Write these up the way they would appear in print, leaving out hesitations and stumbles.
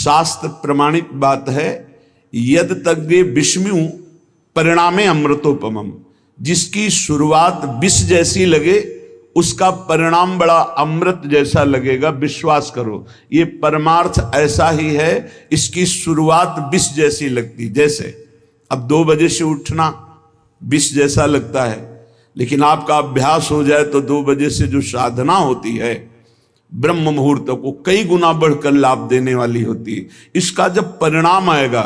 शास्त्र प्रमाणित बात है, यद तज्ञे विष्णु परिणामे अमृतोपमम। जिसकी शुरुआत विष जैसी लगे उसका परिणाम बड़ा अमृत जैसा लगेगा, विश्वास करो। ये परमार्थ ऐसा ही है, इसकी शुरुआत विष जैसी लगती। जैसे अब 2 बजे से उठना विष जैसा लगता है, लेकिन आपका अभ्यास हो जाए तो 2 बजे से जो साधना होती है ब्रह्म मुहूर्त को कई गुना बढ़कर लाभ देने वाली होती है। इसका जब परिणाम आएगा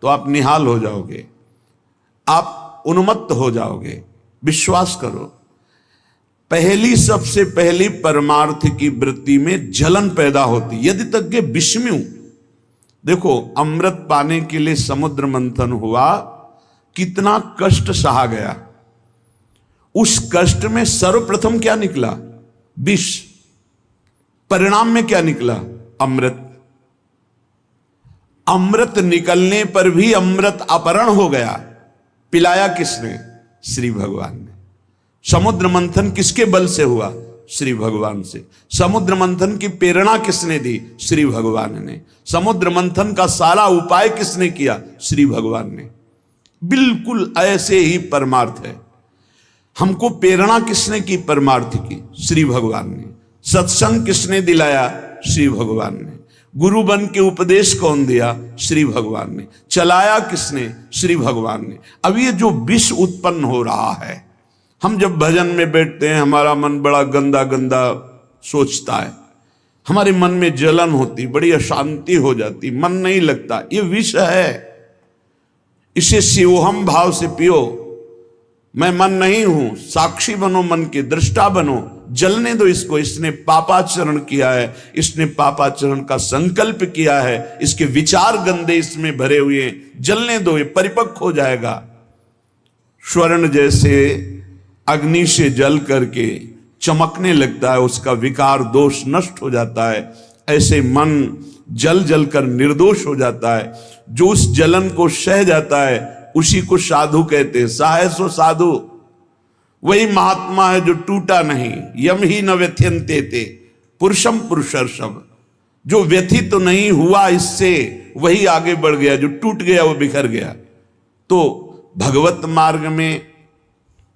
तो आप निहाल हो जाओगे, आप उन्मत्त हो जाओगे। विश्वास करो, सबसे पहली परमार्थ की वृत्ति में जलन पैदा होती। यदि तज्ञ विष्णु, देखो अमृत पाने के लिए समुद्र मंथन हुआ, कितना कष्ट सहा गया। उस कष्ट में सर्वप्रथम क्या निकला? विष। परिणाम में क्या निकला? अमृत। अमृत निकलने पर भी अमृत अपहरण हो गया। पिलाया किसने? श्री भगवान ने। समुद्र मंथन किसके बल से हुआ? श्री भगवान से। समुद्र मंथन की प्रेरणा किसने दी? श्री भगवान ने। समुद्र मंथन का सारा उपाय किसने किया? श्री भगवान ने। बिल्कुल ऐसे ही परमार्थ है। हमको प्रेरणा किसने की परमार्थ की? श्री भगवान ने। सत्संग किसने दिलाया? श्री भगवान ने। गुरु बन के उपदेश कौन दिया? श्री भगवान ने। चलाया किसने? श्री भगवान ने। अब ये जो विष उत्पन्न हो रहा है, हम जब भजन में बैठते हैं हमारा मन बड़ा गंदा गंदा सोचता है, हमारे मन में जलन होती, बड़ी अशांति हो जाती, मन नहीं लगता। ये विष है, इसे शिवोहम भाव से पियो। मैं मन नहीं हूं, साक्षी बनो, मन के दृष्टा बनो, जलने दो इसको। इसने पापाचरण किया है, इसने पापाचरण का संकल्प किया है, इसके विचार गंदे इसमें भरे हुए हैं, जलने दो, ये परिपक्व हो जाएगा। स्वर्ण जैसे अग्नि से जल करके चमकने लगता है, उसका विकार दोष नष्ट हो जाता है। ऐसे मन जल जल कर निर्दोष हो जाता है। जो उस जलन को सह जाता है उसी को साधु कहते हैं। सहाय सो साधु, वही महात्मा है जो टूटा नहीं। यम ही न व्यथ्यन्ते ते पुरुषम पुरुषर्षभ। जो व्यथित तो नहीं हुआ इससे, वही आगे बढ़ गया। जो टूट गया वो बिखर गया। तो भगवत मार्ग में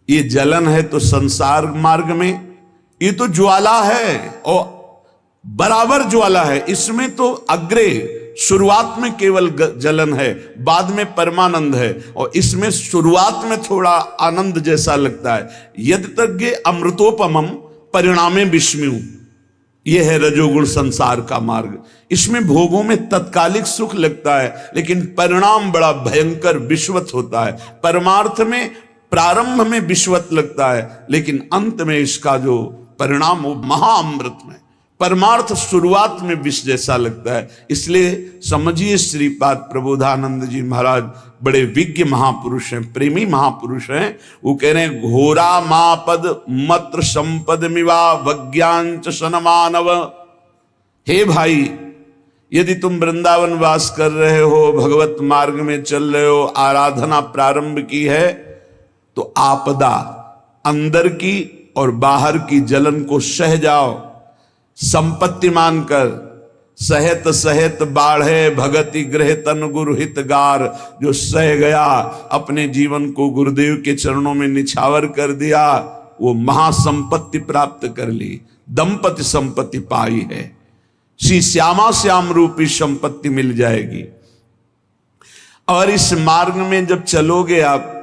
ये जलन है, तो संसार मार्ग में ये तो ज्वाला है, और बराबर ज्वाला है। इसमें तो अग्रे शुरुआत में केवल जलन है, बाद में परमानंद है, और इसमें शुरुआत में थोड़ा आनंद जैसा लगता है। यद तज्ञ अमृतोपमम परिणामे विष्णु। यह है रजोगुण संसार का मार्ग। इसमें भोगों में तत्कालिक सुख लगता है, लेकिन परिणाम बड़ा भयंकर विश्वत होता है। परमार्थ में प्रारंभ में विश्वत लगता है, लेकिन अंत में इसका जो परिणाम वो महाअमृत में। परमार्थ शुरुआत में विष जैसा लगता है। इसलिए समझिए, श्रीपाद प्रबोधानंद जी महाराज बड़े विज्ञ महापुरुष हैं, प्रेमी महापुरुष हैं। वो कह रहे हैं, घोरा मापद मत्र संपद मिवा वज्ञांच सनमानव। हे भाई, यदि तुम वृंदावन वास कर रहे हो, भगवत मार्ग में चल रहे हो, आराधना प्रारंभ की है, तो आपदा अंदर की और बाहर की जलन को सह जाओ। संपत्ति मानकर सहत सहत बाढ़े भगति गृह तन गुरु हित गार। जो सह गया, अपने जीवन को गुरुदेव के चरणों में निछावर कर दिया, वो महासंपत्ति प्राप्त कर ली। दंपति संपत्ति पाई है, श्री श्यामा श्याम रूपी संपत्ति मिल जाएगी। और इस मार्ग में जब चलोगे आप,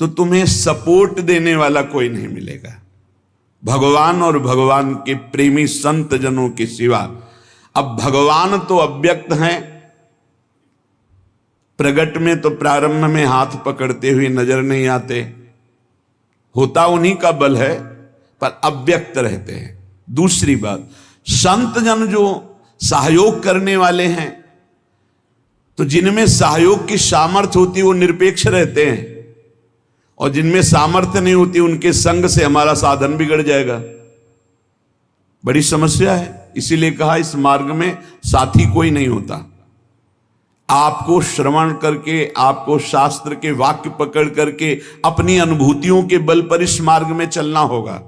तो तुम्हें सपोर्ट देने वाला कोई नहीं मिलेगा, भगवान और भगवान के प्रेमी संत जनों के सिवा। अब भगवान तो अव्यक्त हैं, प्रगट में तो प्रारंभ में हाथ पकड़ते हुए नजर नहीं आते, होता उन्हीं का बल है, पर अव्यक्त रहते हैं। दूसरी बात, संत जन जो सहयोग करने वाले हैं, तो जिनमें सहयोग की सामर्थ्य होती है वो निरपेक्ष रहते हैं, और जिनमें सामर्थ्य नहीं होती उनके संग से हमारा साधन बिगड़ जाएगा। बड़ी समस्या है। इसीलिए कहा, इस मार्ग में साथी कोई नहीं होता। आपको श्रवण करके, आपको शास्त्र के वाक्य पकड़ करके अपनी अनुभूतियों के बल पर इस मार्ग में चलना होगा।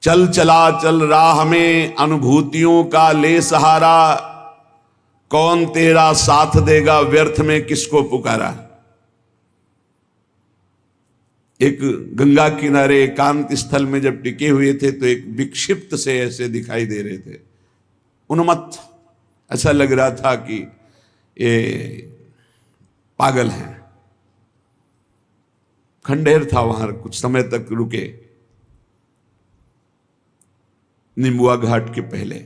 चल चला चल राह में अनुभूतियों का ले सहारा, कौन तेरा साथ देगा, व्यर्थ में किसको पुकारा। एक गंगा किनारे एकांत स्थल में जब टिके हुए थे तो एक विक्षिप्त से ऐसे दिखाई दे रहे थे, उन्मत्त, ऐसा लग रहा था कि ये पागल हैं। खंडेर था वहां, कुछ समय तक रुके निम्बुआ घाट के पहले।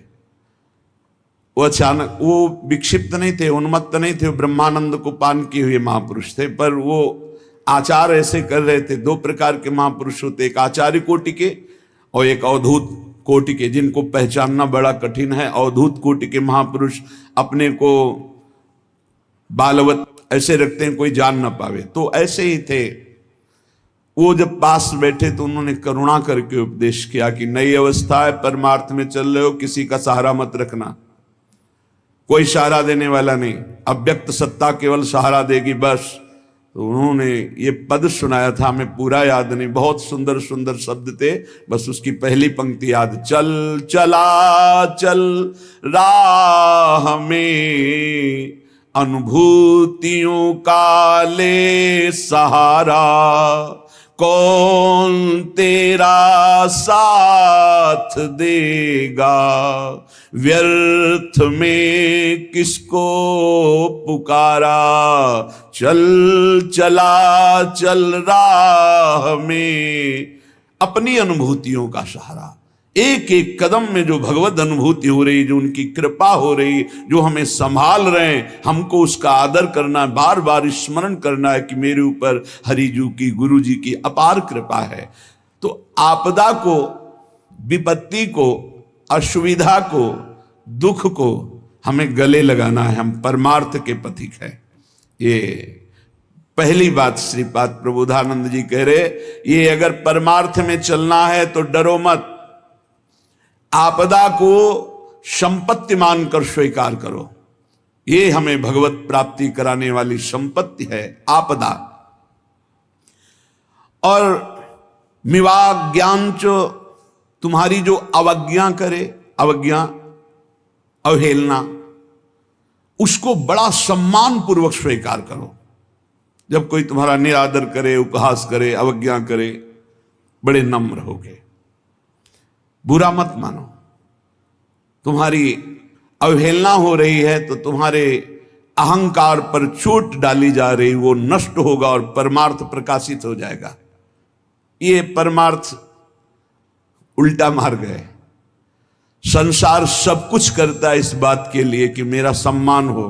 वो अचानक, वो विक्षिप्त नहीं थे, उन्मत्त नहीं थे, ब्रह्मानंद को पान किए हुए महापुरुष थे, पर वो आचार ऐसे कर रहे थे। दो प्रकार के महापुरुष होते, एक आचार्य कोटि के और एक अवधूत कोटि के, जिनको पहचानना बड़ा कठिन है। अवधूत कोटि के महापुरुष अपने को बालवत ऐसे रखते हैं, कोई जान ना पावे, तो ऐसे ही थे वो। जब पास बैठे तो उन्होंने करुणा करके उपदेश किया कि नई अवस्था है, परमार्थ में चल रहे हो, किसी का सहारा मत रखना, कोई सहारा देने वाला नहीं, अव्यक्त सत्ता केवल सहारा देगी बस। तो उन्होंने ये पद सुनाया था, हमें पूरा याद नहीं, बहुत सुंदर सुंदर शब्द थे, बस उसकी पहली पंक्ति याद। चल चला चल राह में, अनुभूतियों का ले सहारा, कौन तेरा साथ देगा, व्यर्थ में किसको पुकारा। चल चला चल राह में, अपनी अनुभूतियों का सहारा, एक एक कदम में जो भगवत अनुभूति हो रही, जो उनकी कृपा हो रही, जो हमें संभाल रहे हैं, हमको उसका आदर करना है, बार बार स्मरण करना है कि मेरे ऊपर हरिजू की, गुरु जी की अपार कृपा है। तो आपदा को, विपत्ति को, असुविधा को, दुख को हमें गले लगाना है, हम परमार्थ के पथिक है। ये पहली बात श्रीपाद प्रबोधानंद जी कह रहे, ये अगर परमार्थ में चलना है तो डरो मत, आपदा को संपत्ति मानकर स्वीकार करो। ये हमें भगवत प्राप्ति कराने वाली संपत्ति है आपदा। और मिवा ज्ञान चो, तुम्हारी जो अवज्ञा करे, अवज्ञा, अवहेलना, उसको बड़ा सम्मान पूर्वक स्वीकार करो। जब कोई तुम्हारा निरादर करे, उपहास करे, अवज्ञा करे, बड़े नम्र होके, बुरा मत मानो। तुम्हारी अवहेलना हो रही है तो तुम्हारे अहंकार पर चोट डाली जा रही, वो नष्ट होगा और परमार्थ प्रकाशित हो जाएगा। ये परमार्थ उल्टा मार्ग है। संसार सब कुछ करता है इस बात के लिए कि मेरा सम्मान हो,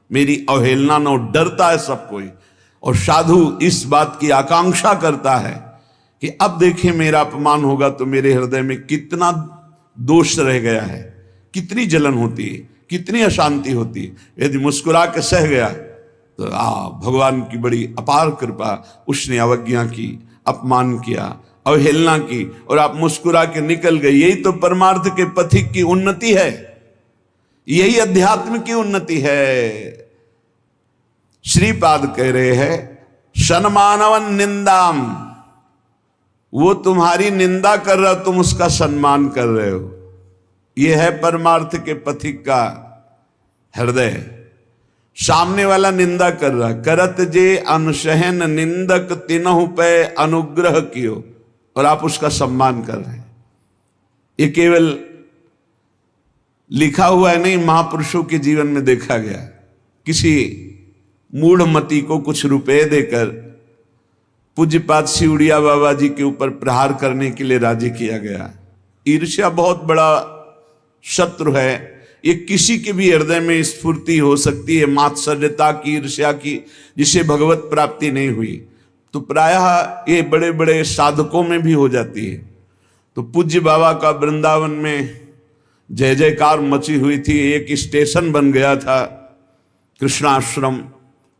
मेरी अवहेलना न हो, डरता है सब कोई। और साधु इस बात की आकांक्षा करता है कि अब देखें मेरा अपमान होगा तो मेरे हृदय में कितना दोष रह गया है, कितनी जलन होती है, कितनी अशांति होती है। यदि मुस्कुरा के सह गया तो भगवान की बड़ी अपार कृपा, उसने अवज्ञा की, अपमान किया, अवहेलना की और आप मुस्कुरा के निकल गए। यही तो परमार्थ के पथिक की उन्नति है, यही अध्यात्म की उन्नति है। श्रीपाद कह रहे हैं, सन्मानवन निंदाम, वो तुम्हारी निंदा कर रहा, तुम उसका सम्मान कर रहे हो। यह है परमार्थ के पथिक का हृदय। सामने वाला निंदा कर रहा, करत जे अनुसहन निंदक तिनहु पे अनुग्रह कियो, और आप उसका सम्मान कर रहे हैं। ये केवल लिखा हुआ है नहीं, महापुरुषों के जीवन में देखा गया। किसी मूढ़मती को कुछ रुपए देकर पूज्यपाद सिउड़िया बाबा जी के ऊपर प्रहार करने के लिए राजी किया गया। ईर्ष्या बहुत बड़ा शत्रु है। ये किसी के भी हृदय में स्फूर्ति हो सकती है, मात्सर्यता की, ईर्ष्या की, जिसे भगवत प्राप्ति नहीं हुई, तो प्रायः ये बड़े बड़े साधकों में भी हो जाती है। तो पूज्य बाबा का वृंदावन में जय जयकार मची हुई थी। एक स्टेशन बन गया था कृष्णाश्रम,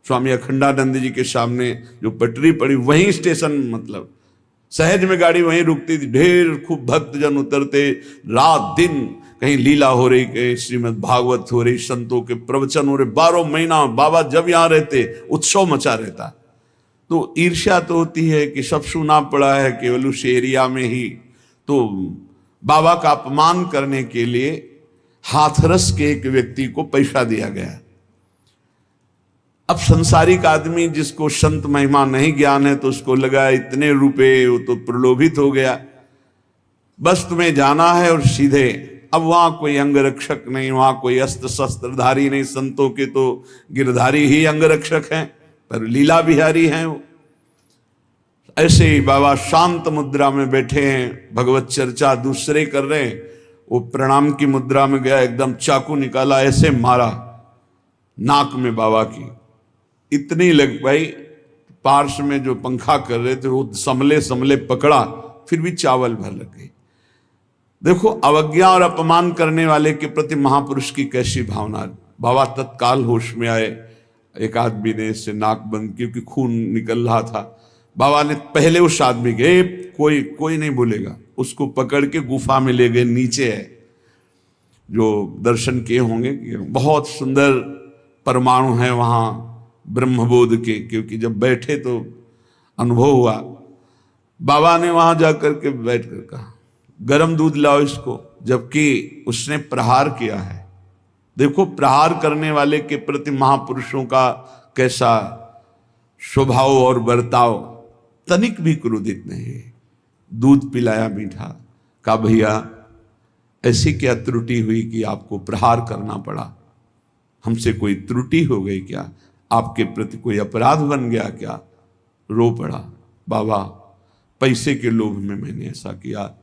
स्वामी अखंडानंद जी के सामने जो पटरी पड़ी, वहीं स्टेशन, मतलब सहज में गाड़ी वहीं रुकती थी। ढेर खूब भक्तजन उतरते, रात दिन कहीं लीला हो रही, कहीं श्रीमद् भागवत हो रही, संतों के प्रवचन हो रहे। 12 महीना बाबा जब यहाँ रहते उत्सव मचा रहता। तो ईर्ष्या तो होती है कि सब सुना पड़ा है केवल उस एरिया में ही। तो बाबा का अपमान करने के लिए हाथरस के एक व्यक्ति को पैसा दिया गया। अब संसारिक आदमी जिसको संत महिमा नहीं ज्ञान है तो उसको लगा इतने रुपए, वो तो प्रलोभित हो गया, बस तुम्हें जाना है और सीधे। अब वहां कोई अंगरक्षक नहीं, वहां कोई अस्त्र शस्त्रधारी नहीं, संतों के तो गिरधारी ही अंगरक्षक हैं, पर लीला बिहारी हैं वो। ऐसे ही बाबा शांत मुद्रा में बैठे हैं, भगवत चर्चा दूसरे कर रहे हैं, वो प्रणाम की मुद्रा में गया, एकदम चाकू निकाला, ऐसे मारा नाक में बाबा की, इतनी लग पाई। पार्श में जो पंखा कर रहे थे वो समले समले पकड़ा, फिर भी चावल भर लग गई। देखो अवज्ञा और अपमान करने वाले के प्रति महापुरुष की कैसी भावना। बाबा तत्काल होश में आए, एक आदमी ने इससे नाक बंद, क्योंकि खून निकल रहा था। बाबा ने पहले उस आदमी के, कोई नहीं बोलेगा, उसको पकड़ के गुफा में ले गए। नीचे है, जो दर्शन किए होंगे, बहुत सुंदर परमाणु है वहाँ ब्रह्मबोध के, क्योंकि जब बैठे तो अनुभव हुआ। बाबा ने वहां जाकर के बैठ कर कहा गरम दूध लाओ इसको, जबकि उसने प्रहार किया है। देखो प्रहार करने वाले के प्रति महापुरुषों का कैसा स्वभाव और बर्ताव, तनिक भी क्रोधित नहीं है। दूध पिलाया मीठा, कहा भैया ऐसी क्या त्रुटि हुई कि आपको प्रहार करना पड़ा? हमसे कोई त्रुटि हो गई क्या? आपके प्रति कोई अपराध बन गया क्या? रो पड़ा। बाबा पैसे के लोभ में मैंने ऐसा किया,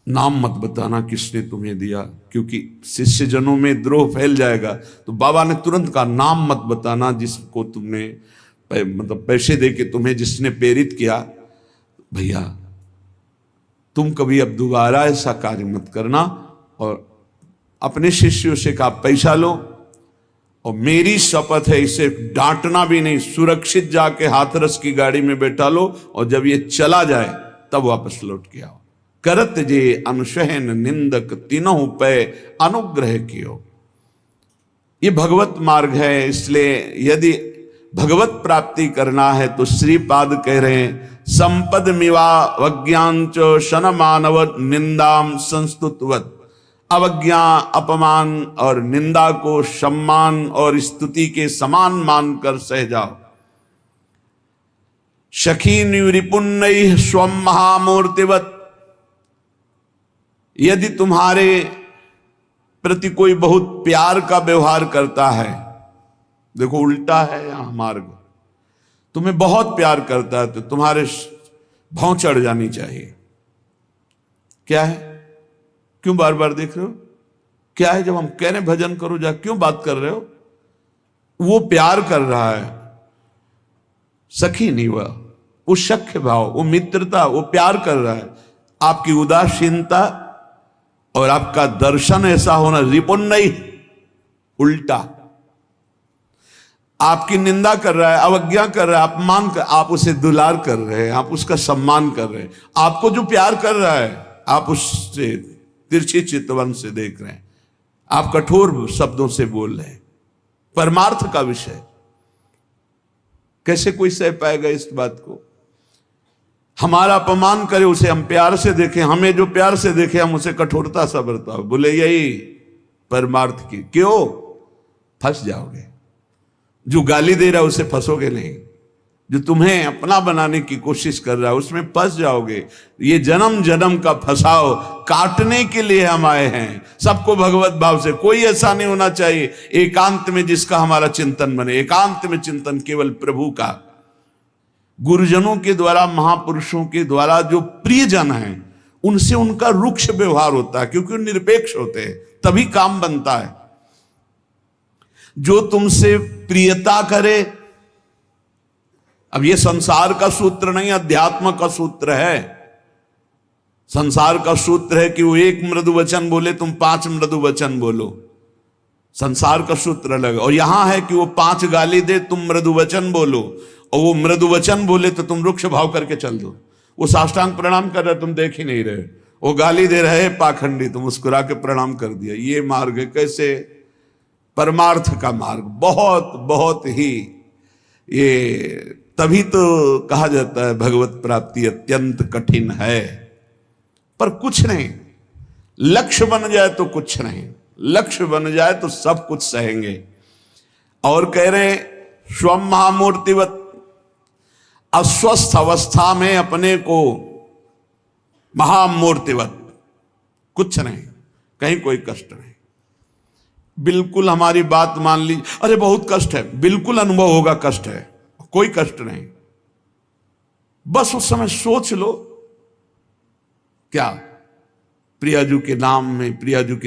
नाम मत बताना किसने तुम्हें दिया, क्योंकि शिष्य जनों में द्रोह फैल जाएगा। तो बाबा ने तुरंत कहा नाम मत बताना जिसको तुमने मतलब पैसे दे के तुम्हें जिसने प्रेरित किया। भैया तुम कभी अब दोबारा ऐसा कार्य मत करना। और अपने शिष्यों से कहा पैसा लो, और मेरी शपथ है इसे डांटना भी नहीं, सुरक्षित जाके हाथरस की गाड़ी में बैठा लो, और जब ये चला जाए तब वापस लौट के आओ। करत जे अनुशहन निंदक तीनों पे अनुग्रह कियो। ये भगवत मार्ग है, इसलिए यदि भगवत प्राप्ति करना है तो श्रीपाद कह रहे हैं संपद मिवा वज्ञांच शन मानव निंदाम संस्तुतवत। अवज्ञा अपमान और निंदा को सम्मान और स्तुति के समान मानकर सह जाओ। सखी निरिपुन्नैः स्वम महामूर्तिवत। यदि तुम्हारे प्रति कोई बहुत प्यार का व्यवहार करता है, देखो उल्टा है यहां मार्ग, तुम्हें बहुत प्यार करता है तो तुम्हारे भौं चढ़ जानी चाहिए। क्या है? क्यों बार बार देख रहे हो? क्या है? जब हम कह रहे भजन करो जा, क्यों बात कर रहे हो? वो प्यार कर रहा है, सखी नहीं हुआ, वो सख्य भाव, वो मित्रता, वो प्यार कर रहा है। आपकी उदासीनता और आपका दर्शन ऐसा होना, रिपुन नहीं, उल्टा। आपकी निंदा कर रहा है, अवज्ञा कर रहा है, अपमान कर, आप उसे दुलार कर रहे हैं, आप उसका सम्मान कर रहे हैं। आपको जो प्यार कर रहा है आप उससे तिरछी चितवन से देख रहे हैं, आप कठोर शब्दों से बोल रहे हैं। परमार्थ का विषय कैसे कोई सह पाएगा इस बात को? हमारा अपमान करे उसे हम प्यार से देखें, हमें जो प्यार से देखे हम उसे कठोरता सा बरताओ, बोले यही परमार्थ की। क्यों? फंस जाओगे। जो गाली दे रहा है उसे फंसोगे नहीं, जो तुम्हें अपना बनाने की कोशिश कर रहा है उसमें फंस जाओगे। ये जन्म जन्म का फंसाव काटने के लिए हम आए हैं, सबको भगवत भाव से। कोई ऐसा नहीं होना चाहिए एकांत में जिसका हमारा चिंतन बने। एकांत में चिंतन केवल प्रभु का, गुरुजनों के द्वारा, महापुरुषों के द्वारा जो प्रियजन हैं उनसे उनका रुक्ष व्यवहार होता है, क्योंकि वो निरपेक्ष होते हैं, तभी काम बनता है। जो तुमसे प्रियता करे, अब ये संसार का सूत्र नहीं, अध्यात्म का सूत्र है। संसार का सूत्र है कि वो एक मृदु वचन बोले तुम 5 मृदु वचन बोलो, संसार का सूत्र अलग। और यहां है कि वो 5 गाली दे तुम मृदु वचन बोलो, और वो मृदु वचन बोले तो तुम रुक्ष भाव करके चल दो। वो साष्टांग प्रणाम कर रहे तुम देख ही नहीं रहे, वो गाली दे रहे पाखंडी, तुम मुस्कुरा के प्रणाम कर दिया। ये मार्ग है कैसे? परमार्थ का मार्ग। बहुत बहुत ही, ये तभी तो कहा जाता है भगवत प्राप्ति अत्यंत कठिन है, पर कुछ नहीं, लक्ष्य बन जाए तो कुछ नहीं। लक्ष्य बन जाए तो सब कुछ सहेंगे। और कह रहे स्वम महामूर्तिवत, अस्वस्थ अवस्था में अपने को महामूर्तिवत, कुछ नहीं, कहीं कोई कष्ट नहीं, बिल्कुल हमारी बात मान लीजिए, अरे बहुत कष्ट है, बिल्कुल अनुभव होगा कष्ट है, कोई कष्ट नहीं। बस उस समय सोच लो क्या प्रियाजू के नाम में, प्रियाजू के